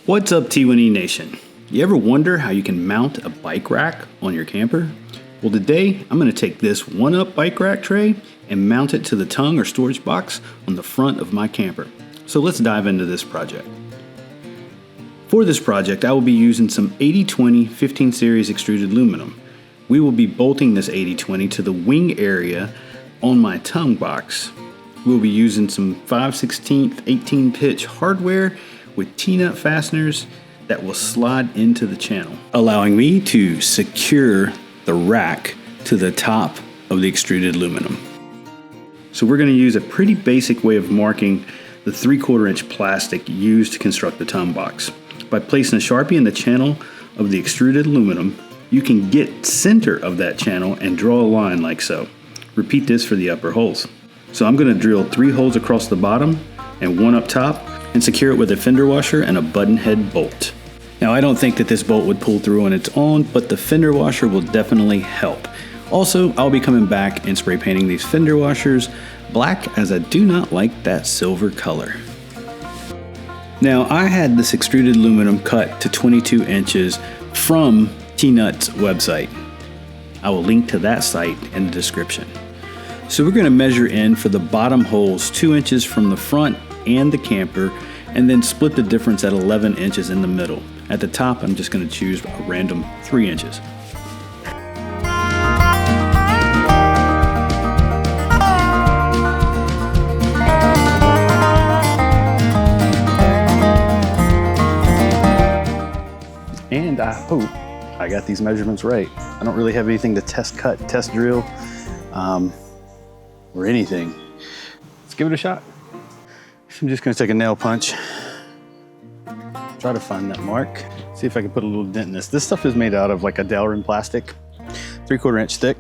What's up, T1E Nation? You ever wonder how you can mount a bike rack on your camper? Well, today I'm going to take this 1-up bike rack tray and mount it to the tongue or storage box on the front of my camper. So let's dive into this project. For this project, I will be using some 80/20 15 series extruded aluminum. We will be bolting this 80/20 to the wing area on my tongue box. We'll be using some 5/16 18 pitch hardware with T-nut fasteners that will slide into the channel, allowing me to secure the rack to the top of the extruded aluminum. So we're going to use a pretty basic way of marking the 3/4 inch plastic used to construct the tongue box. By placing a Sharpie in the channel of the extruded aluminum, you can get center of that channel and draw a line like so. Repeat this for the upper holes. So I'm going to drill 3 holes across the bottom and 1 up top and secure it with a fender washer and a button head bolt. Now, I don't think that this bolt would pull through on its own, but the fender washer will definitely help. Also, I'll be coming back and spray painting these fender washers black, as I do not like that silver color. Now, I had this extruded aluminum cut to 22 inches from T-Nut's website. I will link to that site in the description. So we're going to measure in for the bottom holes 2 inches from the front and the camper, and then split the difference at 11 inches in the middle. At the top, I'm just going to choose a random 3 inches. And I hope I got these measurements right. I don't really have anything to test cut, test drill, or anything. Let's give it a shot. I'm just gonna take a nail punch, try to find that mark, see if I can put a little dent in this. This stuff is made out of like a Delrin plastic, 3/4 inch thick.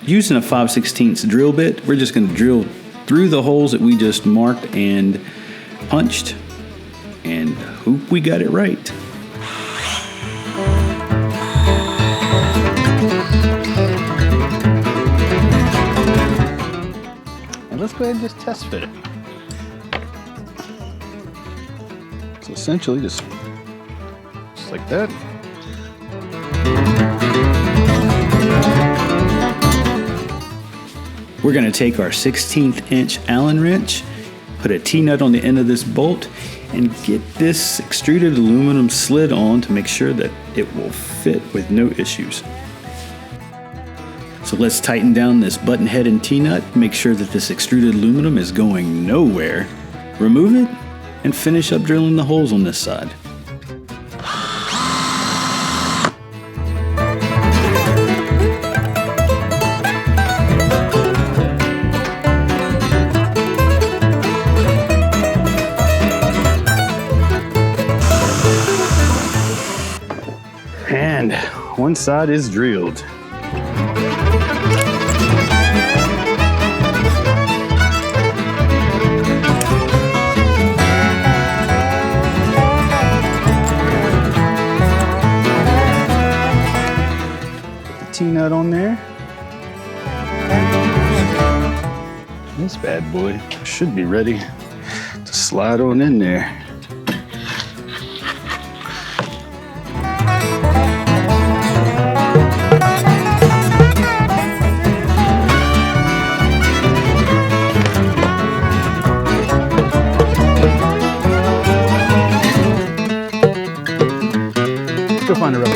Using a 5/16 drill bit, we're just going to drill through the holes that we just marked and punched, and hope we got it right. And let's go ahead and just test fit it. So essentially just like that. We're going to take our 1/16 inch Allen wrench, put a T-nut on the end of this bolt, and get this extruded aluminum slid on to make sure that it will fit with no issues. So let's tighten down this button head and T-nut, make sure that this extruded aluminum is going nowhere. Remove it and finish up drilling the holes on this side. And one side is drilled. Put the T-nut on there. This bad boy should be ready to slide on in there. Let's go find a rubber.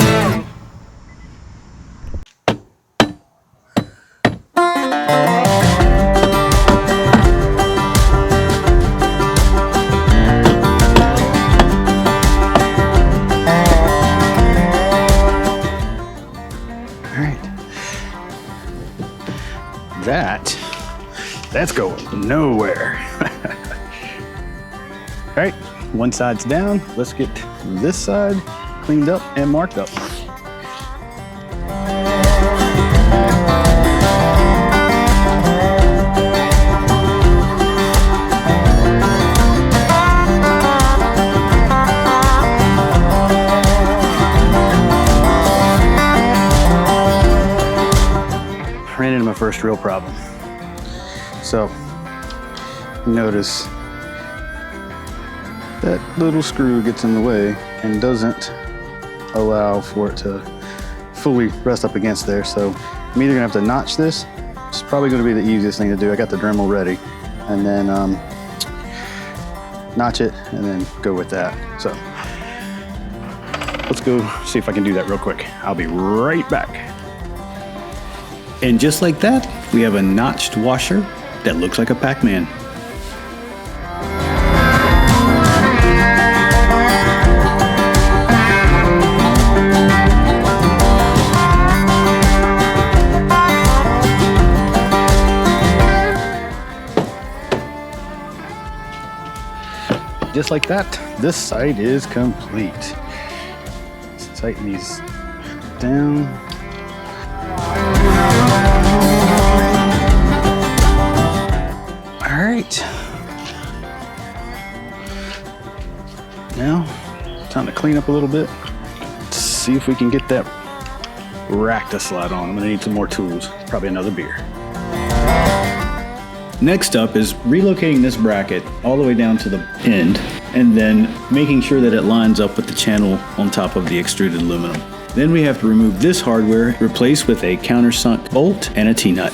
That That's going nowhere. All right, one side's down. Let's get this side cleaned up and marked up. Ran into my first real problem. So, notice that little screw gets in the way and doesn't allow for it to fully rest up against there. So I'm either gonna have to notch this. It's probably gonna be the easiest thing to do. I got the Dremel ready, and then notch it and then go with that. So let's go see if I can do that real quick. I'll be right back. And just like that, we have a notched washer that looks like a Pac-Man. Just like that, this side is complete. Let's tighten these down. All right. Now, time to clean up a little bit. Let's see if we can get that rack to slide on. I'm gonna need some more tools, probably another beer. Next up is relocating this bracket all the way down to the end and then making sure that it lines up with the channel on top of the extruded aluminum. Then we have to remove this hardware, replace with a countersunk bolt and a T-nut.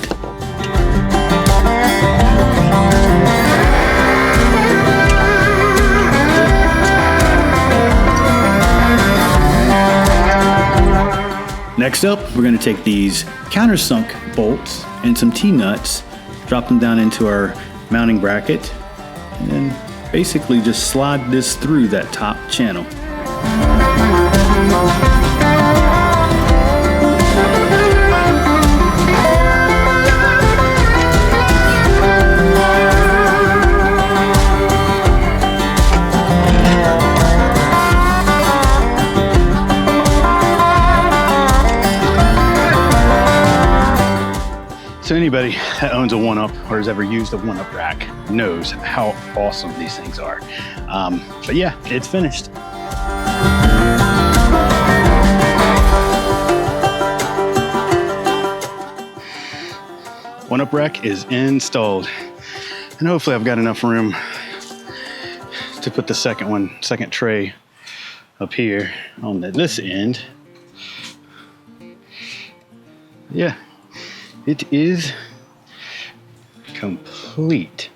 Next up, we're going to take these countersunk bolts and some T-nuts, drop them down into our mounting bracket, and then basically just slide this through that top channel. So anybody that owns a one-up or has ever used a one-up rack knows how awesome these things are. But yeah, it's finished. One-up rack is installed. And hopefully I've got enough room to put the second tray up here on this end. Yeah. It is complete.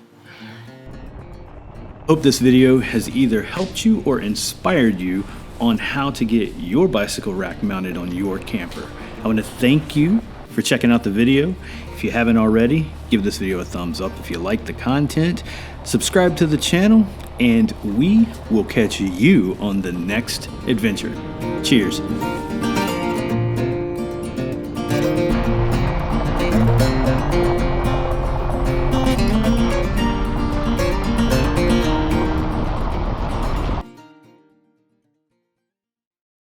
Hope this video has either helped you or inspired you on how to get your bicycle rack mounted on your camper. I want to thank you for checking out the video. If you haven't already, give this video a thumbs up if you like the content, subscribe to the channel, and we will catch you on the next adventure. Cheers.